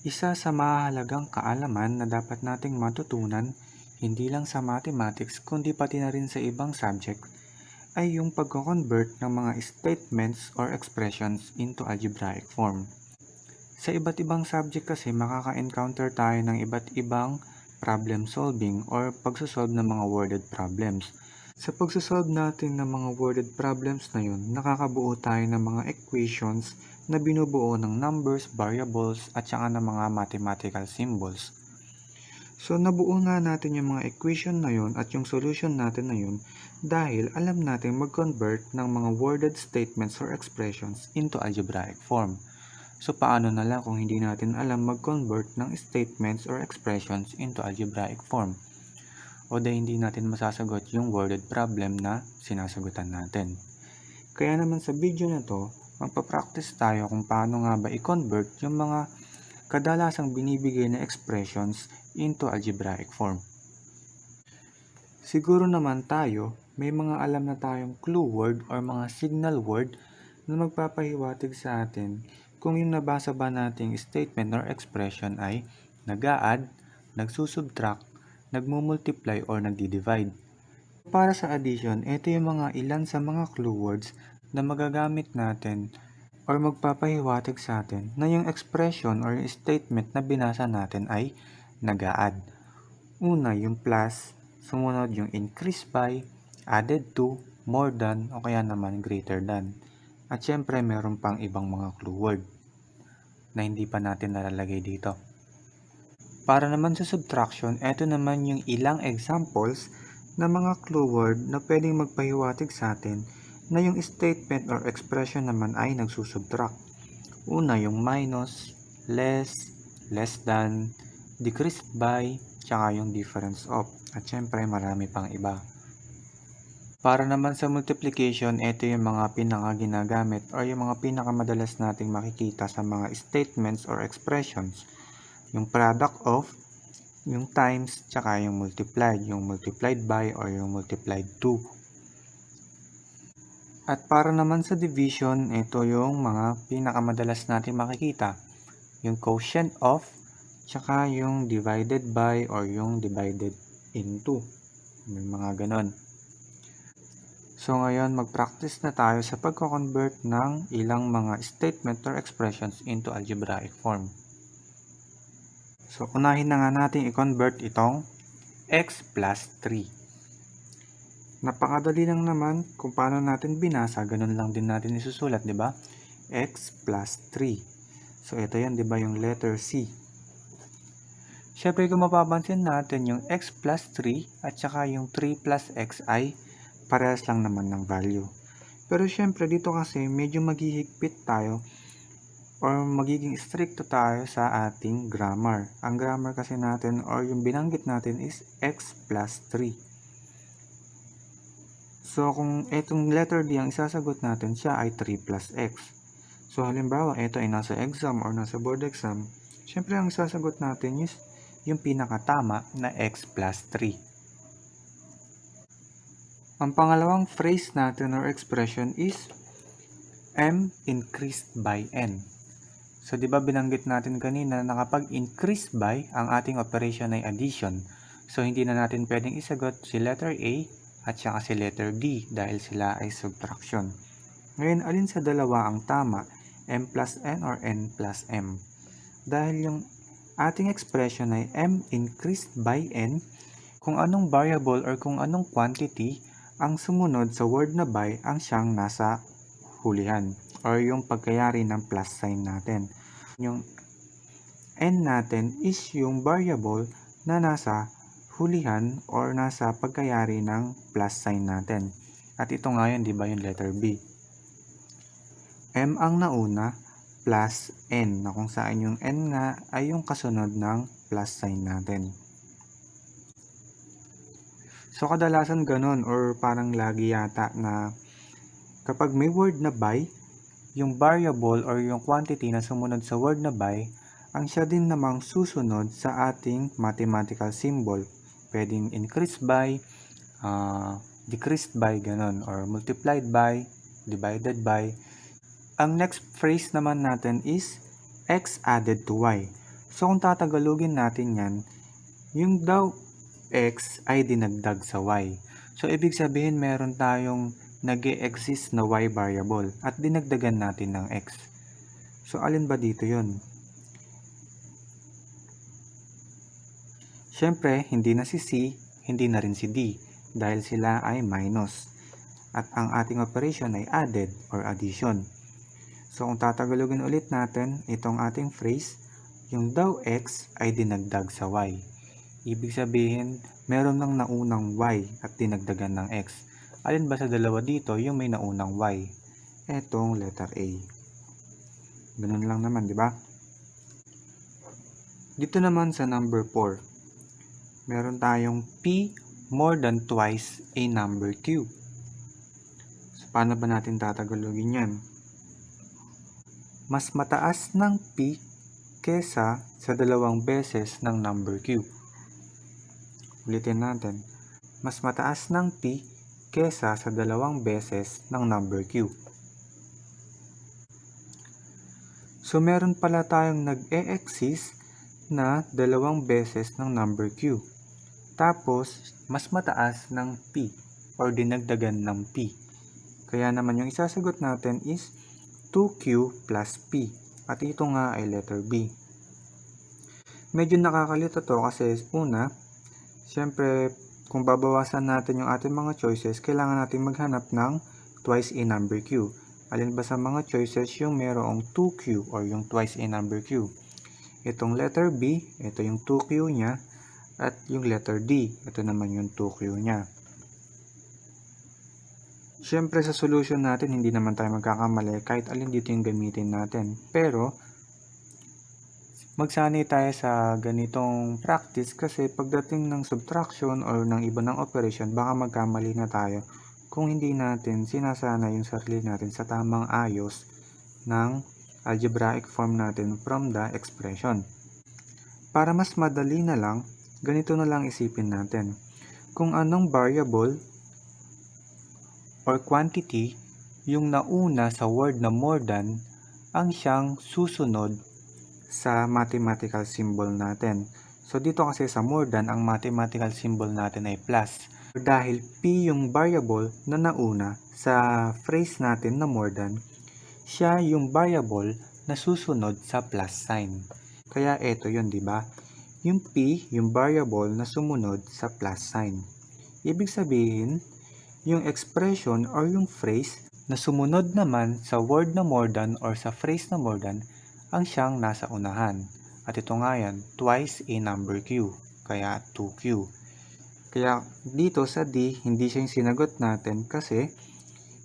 Isa sa mahalagang kaalaman na dapat nating matutunan, hindi lang sa mathematics kundi pati na rin sa ibang subject, ay yung pagko-convert ng mga statements or expressions into algebraic form. Sa iba't ibang subject kasi makaka-encounter tayo ng iba't ibang problem solving or pagsosolve ng mga worded problems. Sa pagsosolve natin ng mga worded problems na yun, nakakabuo tayo ng mga equations na binubuo ng numbers, variables, at saka ng mga mathematical symbols. So nabuo nga natin yung mga equation na yun at yung solution natin na yun dahil alam natin mag-convert ng mga worded statements or expressions into algebraic form. So paano na lang kung hindi natin alam mag-convert ng statements or expressions into algebraic form? O dahil hindi natin masasagot yung worded problem na sinasagutan natin. Kaya naman sa video na to, magpa-practice tayo kung paano nga ba i-convert yung mga kadalasang binibigay na expressions into algebraic form. Siguro naman tayo, may mga alam na tayong clue word or mga signal word na magpapahiwatig sa atin kung yung nabasa ba nating statement or expression ay nag-a-add, nagsusubtract, nagmumultiply or nagdi-divide. Para sa addition, ito yung mga ilan sa mga clue words na magagamit natin or magpapahiwatig sa atin na yung expression or statement na binasa natin ay nag-a-add. Una, yung plus, sumunod yung increase by, added to, more than, o kaya naman greater than. At syempre, meron pang ibang mga clue word na hindi pa natin nalalagay dito. Para naman sa subtraction, ito naman yung ilang examples na mga clue word na pwedeng magpahiwatig sa atin na yung statement or expression naman ay nagsusubtract. Una, yung minus, less, less than, decreased by, tsaka yung difference of. At syempre, marami pang iba. Para naman sa multiplication, ito yung mga pinaka-ginagamit or yung mga pinakamadalas nating makikita sa mga statements or expressions. Yung product of, yung times, tsaka yung multiplied by or yung multiplied to. At para naman sa division, ito yung mga pinakamadalas natin makikita. Yung quotient of, tsaka yung divided by or yung divided into. May mga ganon. So ngayon, mag-practice na tayo sa pagko-convert ng ilang mga statement or expressions into algebraic form. So unahin na nga natin i-convert itong x plus 3. Napakadali lang naman kung paano natin binasa, ganun lang din natin isusulat, di ba? X plus 3. So ito yan, di ba, yung letter C. Syempre kung mapapansin natin yung x plus 3 at saka yung 3 plus x ay parehas lang naman ng value. Pero syempre dito kasi medyo maghihigpit tayo or magiging stricto tayo sa ating grammar. Ang grammar kasi natin or yung binanggit natin is x plus 3. So kung itong letter D ang isasagot natin, siya ay 3 plus x. So halimbawa ito ay nasa exam or nasa board exam, syempre ang isasagot natin is yung pinakatama na x plus 3. Ang pangalawang phrase natin or expression is m increased by n. So, di ba binanggit natin kanina na kapag increased by, ang ating operation ay addition. So, hindi na natin pwedeng isagot si letter A at saka si letter D dahil sila ay subtraction. Ngayon, alin sa dalawa ang tama? M plus n or n plus m? Dahil yung ating expression ay m increased by n, kung anong variable or kung anong quantity ang sumunod sa word na by ang siyang nasa hulihan or yung pagkayari ng plus sign natin. Yung n natin is yung variable na nasa hulihan or nasa pagkayari ng plus sign natin. At ito nga yun, di ba, yung letter B. M ang nauna plus n na kung saan yung n nga ay yung kasunod ng plus sign natin. So, kadalasan ganun or parang lagi yata na kapag may word na by, yung variable or yung quantity na sumunod sa word na by, ang siya din namang susunod sa ating mathematical symbol. Pwedeng increased by, decreased by, ganun, or multiplied by, divided by. Ang next phrase naman natin is x added to y. So kung tatagalogin natin yan, yung daw x ay dinagdag sa y. So ibig sabihin meron tayong nag-e-exist na y variable at dinagdagan natin ng x. So alin ba dito yun? Siyempre, hindi na si C, hindi na rin si D dahil sila ay minus. At ang ating operation ay added or addition. So kung tatagalogin ulit natin itong ating phrase, yung daw x ay dinagdag sa y. Ibig sabihin, meron ng naunang y at dinagdagan ng x. Alin ba sa dalawa dito yung may naunang y? Etong letter A. Ganun lang naman, di ba? Dito naman sa number 4. Meron tayong P more than twice a number Q. So, paano ba natin tatagalogin yan? Mas mataas ng P kesa sa dalawang beses ng number Q. Ulitin natin. Mas mataas ng P kesa sa dalawang beses ng number Q. So, meron pala tayong nag-e-exist na dalawang beses ng number Q. Tapos, mas mataas ng P or dinagdagan ng P. Kaya naman yung isasagot natin is 2Q plus P. At ito nga ay letter B. Medyo nakakalito to kasi una, syempre kung babawasan natin yung ating mga choices, kailangan natin maghanap ng twice a number Q. Alin ba sa mga choices yung merong 2Q or yung twice a number Q? Itong letter B, ito yung 2Q niya. At yung letter D, ito naman yung 2Q niya. Siyempre sa solution natin, hindi naman tayo magkakamali kahit alin dito yung gamitin natin. Pero, magsanay tayo sa ganitong practice kasi pagdating ng subtraction or ng iba ng operation, baka magkamali na tayo kung hindi natin sinasana yung sarili natin sa tamang ayos ng algebraic form natin from the expression. Para mas madali na lang, ganito na lang isipin natin. Kung anong variable or quantity yung nauna sa word na more than ang siyang susunod sa mathematical symbol natin. So dito kasi sa more than, ang mathematical symbol natin ay plus. Dahil P yung variable na nauna sa phrase natin na more than, siya yung variable na susunod sa plus sign. Kaya ito yun, di ba? Yung P, yung variable na sumunod sa plus sign. Ibig sabihin, yung expression or yung phrase na sumunod naman sa word na more than or sa phrase na more than, ang siyang nasa unahan. At ito nga yan, twice a number Q, kaya 2Q. Kaya dito sa D, hindi siya yung sinagot natin kasi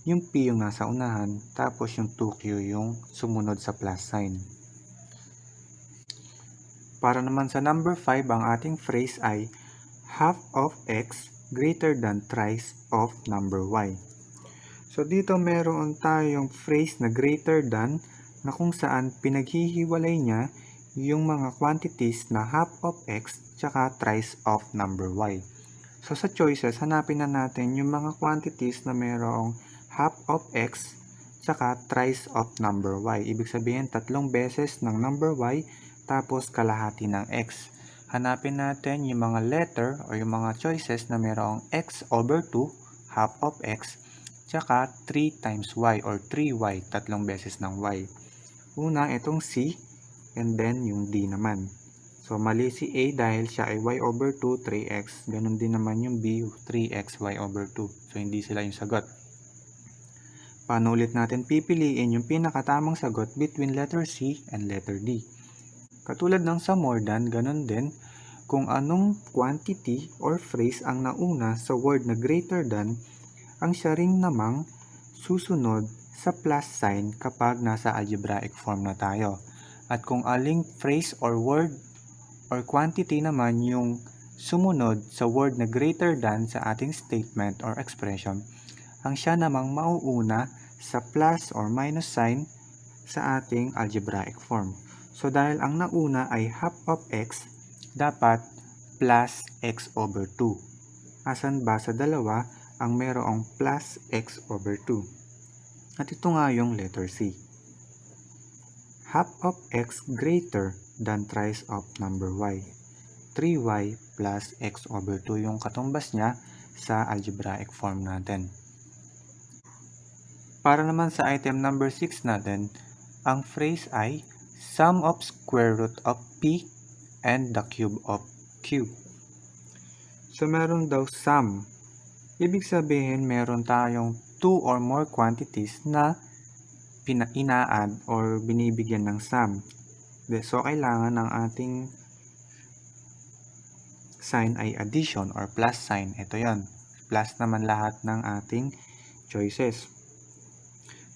yung P yung nasa unahan, tapos yung 2Q yung sumunod sa plus sign. Para naman sa number 5, ang ating phrase ay half of x greater than thrice of number y. So dito meron tayong phrase na greater than na kung saan pinaghihiwalay niya yung mga quantities na half of x tsaka thrice of number y. So sa choices, hanapin na natin yung mga quantities na merong half of x tsaka thrice of number y. Ibig sabihin, tatlong beses ng number y tapos kalahati ng x. Hanapin natin yung mga letter o yung mga choices na merong x over 2, half of x, tsaka 3 times y or 3y, tatlong beses ng y. Una, itong C, and then yung D naman. So, mali si A dahil siya ay y over 2, 3x. Ganun din naman yung B, 3x, y over 2. So, hindi sila yung sagot. Paano ulit natin pipiliin yung pinakatamang sagot between letter C and letter D? Katulad ng sa more than, ganun din, kung anong quantity or phrase ang nauna sa word na greater than, ang siya rin namang susunod sa plus sign kapag nasa algebraic form na tayo. At kung aling phrase or word or quantity naman yung sumunod sa word na greater than sa ating statement or expression, ang siya namang mauuna sa plus or minus sign sa ating algebraic form. So, dahil ang nauna ay half of x, dapat plus x over 2. Asan ba sa dalawa ang merong plus x over 2? At ito nga yung letter C. Half of x greater than thrice of number y. 3y plus x over 2 yung katumbas niya sa algebraic form natin. Para naman sa item number 6 natin, ang phrase ay sum of square root of p and the cube of q. So meron daw sum. Ibig sabihin meron tayong 2 or more quantities na ina-add or binibigyan ng sum. So kailangan ng ating sign ay addition or plus sign. Ito yon. Plus naman lahat ng ating choices.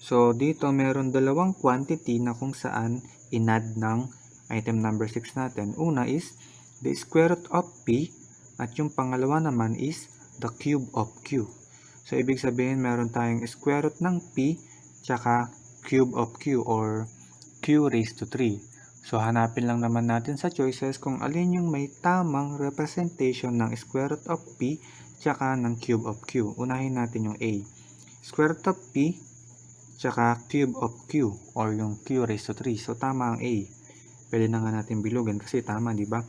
So dito meron dalawang quantity na kung saan in-add ng item number 6 natin. Una is the square root of p at yung pangalawa naman is the cube of q. So ibig sabihin meron tayong square root ng p tsaka cube of q or q raised to 3. So hanapin lang naman natin sa choices kung alin yung may tamang representation ng square root of p tsaka ng cube of q. Unahin natin yung a. Square root of p tsaka cube of q or yung q raised to 3. So tama ang a. Pwede na nga natin bilugan kasi tama, di ba?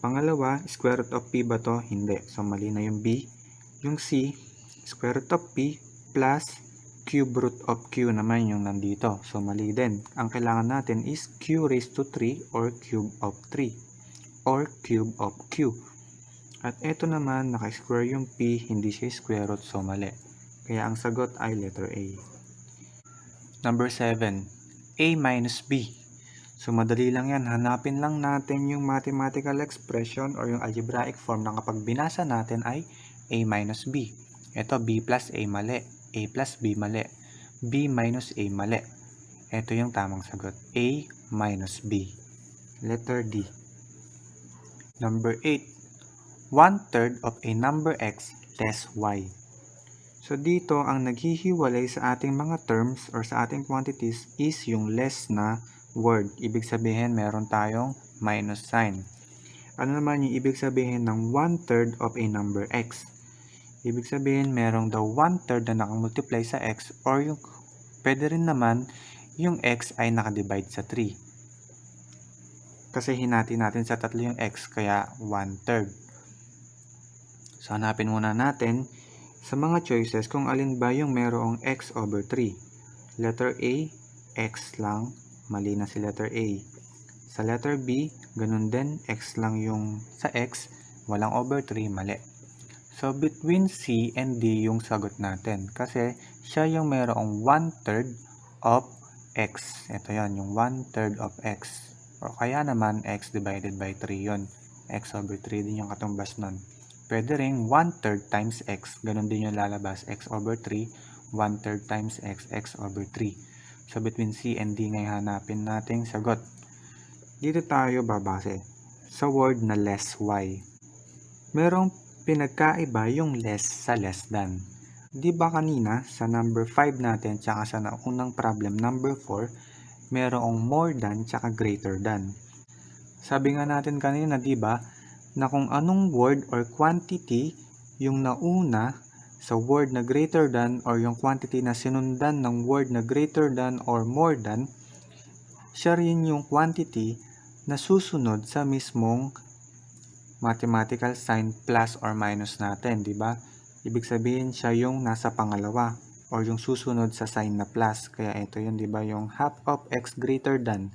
Pangalawa, square root of p ba to? Hindi. So mali na yung b. Yung c, square root of p plus cube root of q naman yung nandito. So mali din. Ang kailangan natin is q raised to 3 or cube of 3 or cube of q. At eto naman, naka-square yung p, hindi siya square root, so mali. Kaya ang sagot ay letter A. Number 7, A minus B. So madali lang yan, hanapin lang natin yung mathematical expression or yung algebraic form na kapag binasa natin ay A minus B. Ito B plus A mali, A plus B mali, B minus A mali. Ito yung tamang sagot, A minus B. Letter D. Number 8, 1/3 of a number x less y. So dito, ang naghihiwalay sa ating mga terms or sa ating quantities is yung less na word. Ibig sabihin, meron tayong minus sign. Ano naman yung ibig sabihin ng 1/3 of a number x? Ibig sabihin, merong daw 1/3 na nakamultiply sa x or yung pwede rin naman yung x ay nakadivide sa 3. Kasi hinati natin sa 3 yung x, kaya 1/3. So hanapin muna natin sa mga choices kung alin ba yung merong x over 3. Letter A, x lang, mali na si letter A. Sa letter B, ganun din, x lang yung sa x, walang over 3, mali. So between C and D yung sagot natin kasi siya yung merong 1/3 of x. Ito yan, yung 1/3 of x. O kaya naman x divided by 3 yun. X over 3 din yung katumbas nun. Pwede rin 1/3 times x. Ganun din yung lalabas. X over 3. 1/3 times x. X over 3. So, between C and D ngayon hanapin nating sagot. Dito tayo babase sa word na less y. Merong pinagkaiba yung less sa less than. Di ba kanina sa number 5 natin tsaka sa unang problem number 4, merong more than tsaka greater than. Sabi nga natin kanina, di ba, na kung anong word or quantity yung nauna sa word na greater than or yung quantity na sinundan ng word na greater than or more than, siya rin yung quantity na susunod sa mismong mathematical sign plus or minus natin, di ba? Ibig sabihin siya yung nasa pangalawa or yung susunod sa sign na plus. Kaya ito yun, di ba, yung half of x greater than.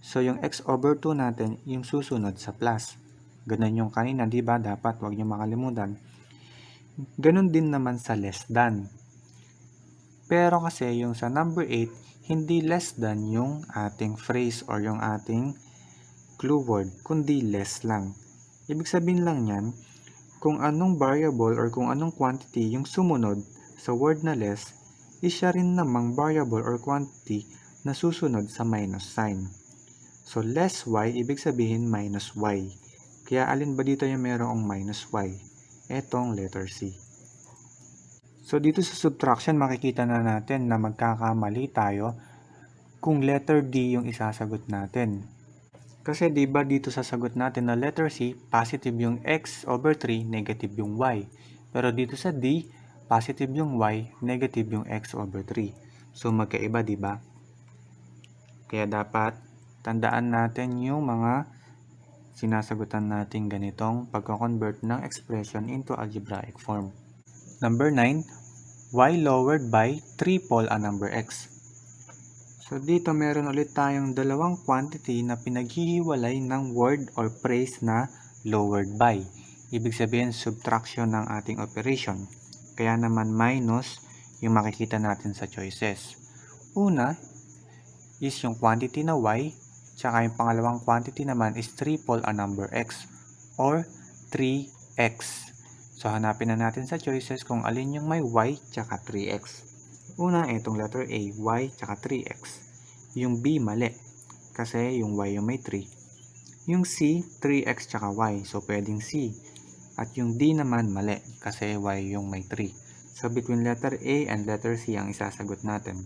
So yung x over 2 natin yung susunod sa plus. Ganun yung kanina, di ba? Dapat wag niyo makalimutan. Ganun din naman sa less than. Pero kasi yung sa number 8, hindi less than yung ating phrase or yung ating clue word, kundi less lang. Ibig sabihin lang yan, kung anong variable or kung anong quantity yung sumunod sa word na less, is siya rin namang variable or quantity na susunod sa minus sign. So less y, ibig sabihin minus y. Kaya alin ba dito yung merong minus y? Etong letter C. So dito sa subtraction, makikita na natin na magkakamali tayo kung letter D yung isasagot natin. Kasi diba dito sa sagot natin na letter C, positive yung x over 3, negative yung y. Pero dito sa D, positive yung y, negative yung x over 3. So magkaiba, diba? Kaya dapat Tandaan natin yung mga sinasagutan natin ganitong pagko-convert ng expression into algebraic form. Number 9, y lowered by triple a number x. So dito meron ulit tayong dalawang quantity na pinaghihiwalay ng word or phrase na lowered by. Ibig sabihin subtraction ng ating operation. Kaya naman minus yung makikita natin sa choices. Una is yung quantity na y, tsaka yung pangalawang quantity naman is triple a number x or 3x. So hanapin na natin sa choices kung alin yung may y tsaka 3x. Una, itong letter A, y tsaka 3x. Yung B, mali. Kasi yung y yung may 3. Yung C, 3x tsaka y. So pwedeng C. At yung D naman, mali. Kasi y yung may 3. So between letter A and letter C ang isasagot natin.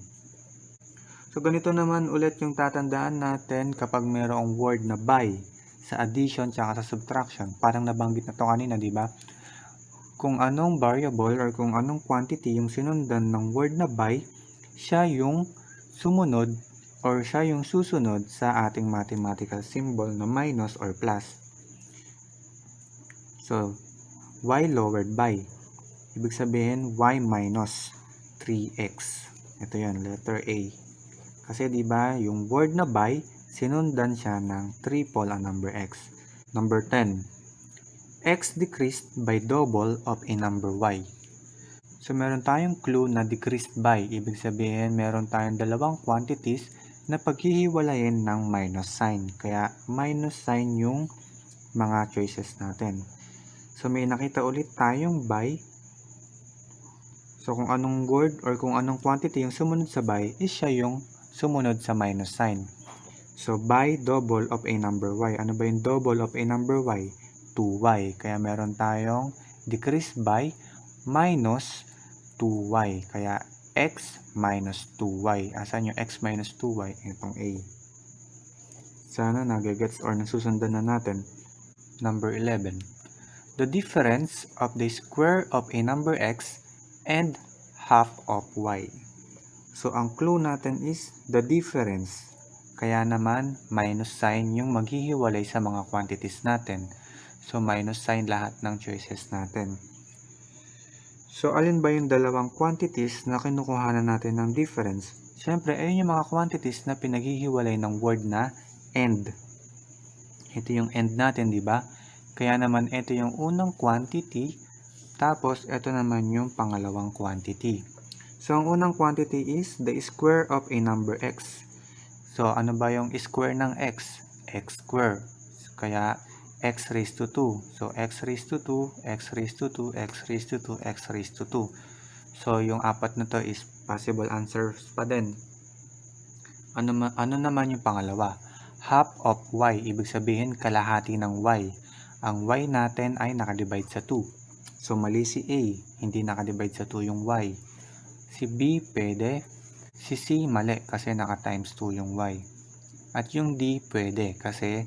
So ganito naman ulit yung tatandaan natin kapag mayroong word na by sa addition tsaka sa subtraction. Parang nabanggit na to kanina, di ba? Kung anong variable or kung anong quantity yung sinundan ng word na by, siya yung sumunod or siya yung susunod sa ating mathematical symbol na minus or plus. So, y lowered by. Ibig sabihin, y minus 3x. Ito yan, letter A. Kasi diba, yung word na by, sinundan siya ng triple a number x. Number 10. X decreased by double of a number y. So, meron tayong clue na decreased by. Ibig sabihin, meron tayong dalawang quantities na paghihiwalayin ng minus sign. Kaya, minus sign yung mga choices natin. So, may nakita ulit tayong by. So, kung anong word or kung anong quantity yung sumunod sa by, is siya yung sumunod sa minus sign. So, by double of a number y. Ano ba yung double of a number y? 2y. Kaya meron tayong decrease by minus 2y. Kaya x minus 2y. Asan yung x minus 2y? Itong A. Sana nagagets or nasusundan na natin. Number 11. The difference of the square of a number x and half of y. So, ang clue natin is the difference. Kaya naman, minus sign yung maghihiwalay sa mga quantities natin. So, minus sign lahat ng choices natin. So, alin ba yung dalawang quantities na kinukuhanan natin ng difference? Siyempre, ayun yung mga quantities na pinaghihiwalay ng word na and. Ito yung and natin, di ba? Kaya naman, ito yung unang quantity. Tapos, ito naman yung pangalawang quantity. So, ang unang quantity is the square of a number x. So, ano ba yung square ng x? X square. Kaya, x raised to 2. So, x raised to 2, x raised to 2, x raised to 2, x raised to 2. So, yung apat na to is possible answers pa din. Ano naman yung pangalawa? Half of y. Ibig sabihin, kalahati ng y. Ang y natin ay nakadivide sa 2. So, mali si A. Hindi nakadivide sa 2 yung y. Si B, pwede. Si C, mali kasi naka times 2 yung y. At yung D, pwede kasi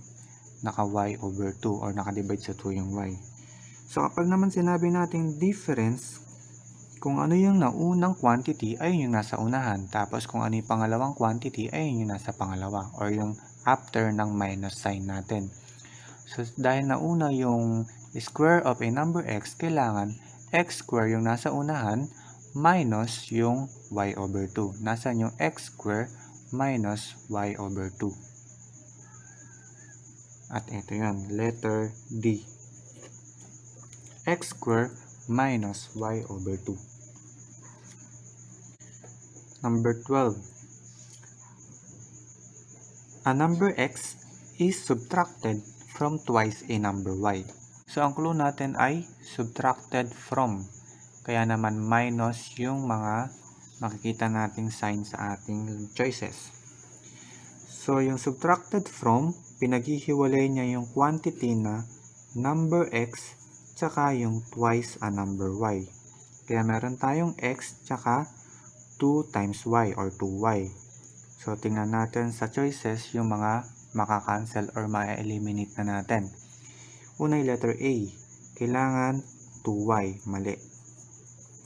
naka y over 2 or naka-divide sa 2 yung y. So, kapag naman sinabi natin difference, kung ano yung naunang quantity, ayun yung nasa unahan. Tapos, kung ano yung pangalawang quantity, ayun yung nasa pangalawa or yung after ng minus sign natin. So, dahil nauna yung square of a number x, kailangan x square yung nasa unahan minus yung y over 2. Nasaan yung x square minus y over 2? At ito yan, letter D. X square minus y over 2. Number 12. A number x is subtracted from twice a number y. So, ang clue natin ay subtracted from. Kaya naman minus yung mga makikita nating sign sa ating choices. So, yung subtracted from, pinaghihiwalay niya yung quantity na number x tsaka yung twice a number y. Kaya meron tayong x tsaka 2 times y or 2y. So, tingnan natin sa choices yung mga makakancel or ma-eliminate na natin. Unay letter A, kailangan 2y, mali.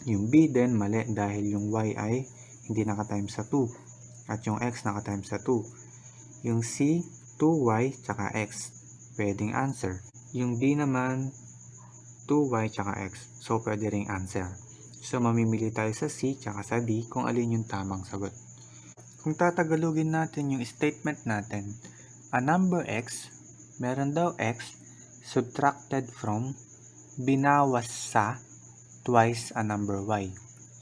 Yung B din, mali dahil yung y ay hindi naka-times sa 2. At yung x naka-times sa 2. Yung C, 2y tsaka x. Pwedeng answer. Yung D naman, 2y tsaka x. So, pwede ring answer. So, mamimili tayo sa C tsaka sa D kung alin yung tamang sagot. Kung tatagalogin natin yung statement natin, a number x, meron daw x, subtracted from, binawas sa, twice a number y.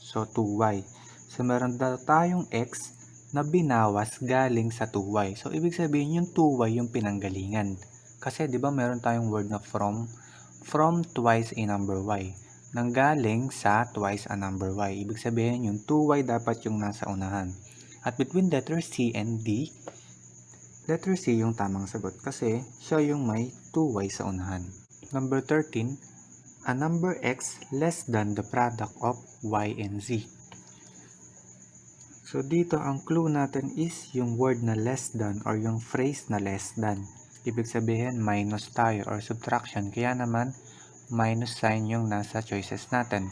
So, 2y. So, meron daw tayong x na binawas galing sa 2y. So, ibig sabihin yung 2y yung pinanggalingan. Kasi, di ba meron tayong word na from twice a number y. Nanggaling sa twice a number y. Ibig sabihin yung 2y dapat yung nasa unahan. At between letter C and D, letter C yung tamang sagot kasi siya yung may 2y sa unahan. Number 13, a number x less than the product of y and z. So dito ang clue natin is yung word na less than or yung phrase na less than. Ibig sabihin minus tayo or subtraction, kaya naman minus sign yung nasa choices natin.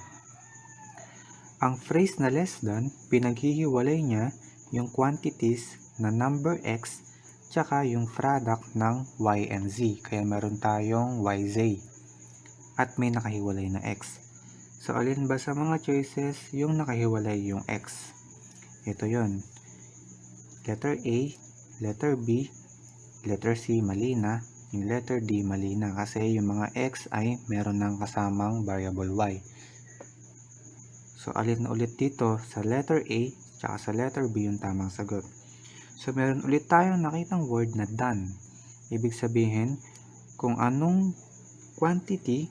Ang phrase na less than, pinaghihiwalay niya yung quantities na number x tsaka yung product ng y and z. Kaya meron tayong yz at may nakahiwalay na x. So alin ba sa mga choices yung nakahiwalay yung x? Ito yon. Letter A, letter B, letter C mali na, yung letter D mali na kasi yung mga x ay meron ng kasamang variable y. So alin na ulit dito sa letter A tsaka sa letter B yung tamang sagot. So meron ulit tayong nakitang word na than. Ibig sabihin kung anong quantity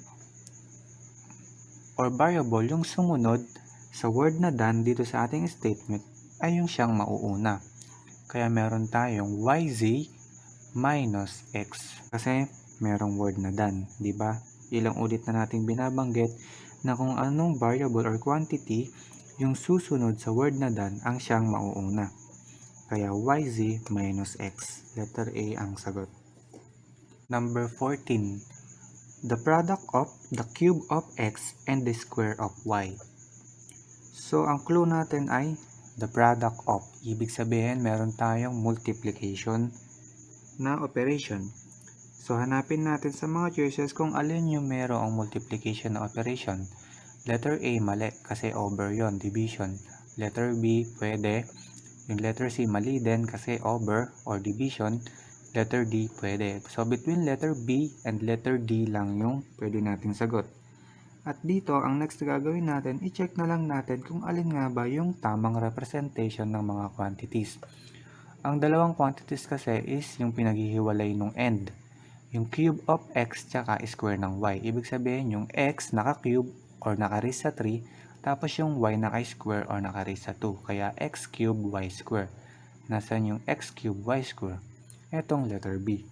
or variable yung sumunod sa word na than dito sa ating statement ay yung siyang mauuna. Kaya meron tayong yz minus x kasi merong word na than, di ba? Ilang ulit na nating binabanggit na kung anong variable or quantity yung susunod sa word na than ang siyang mauuna. Kaya yz minus x. Letter A ang sagot. Number 14. The product of the cube of x and the square of y. So, ang clue natin ay the product of. Ibig sabihin, meron tayong multiplication na operation. So, hanapin natin sa mga choices kung alin yung merong multiplication na operation. Letter A, mali kasi over yon, division. Letter B, pwede. Yung letter C, mali din kasi over or division. Letter D, pwede. So, between letter B and letter D lang yung pwede nating sagot. At dito, ang next na gagawin natin, i-check na lang natin kung alin nga ba yung tamang representation ng mga quantities. Ang dalawang quantities kasi is yung pinaghihiwalay nung end. Yung cube of x tsaka square ng y. Ibig sabihin yung x naka-cube or naka-raise sa 3, tapos yung y naka-square or naka-raise sa 2. Kaya x cube y square. Nasaan yung x cube y square? Etong letter B.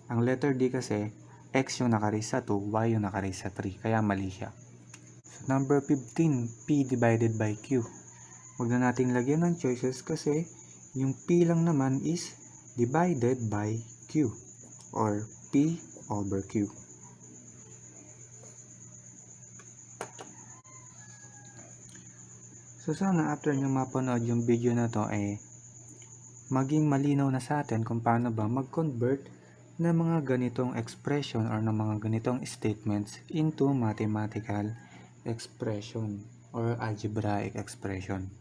Ang letter D kasi, x yung naka-raise sa 2, y yung naka-raise sa 3. Kaya mali siya. So, number 15, p divided by q. Huwag na nating lagyan ng choices kasi yung p lang naman is divided by q or p over q. So sana after nyo mapanood yung video na to maging malinaw na sa atin kung paano ba mag-convert ng mga ganitong expression or ng mga ganitong statements into mathematical expression or algebraic expression.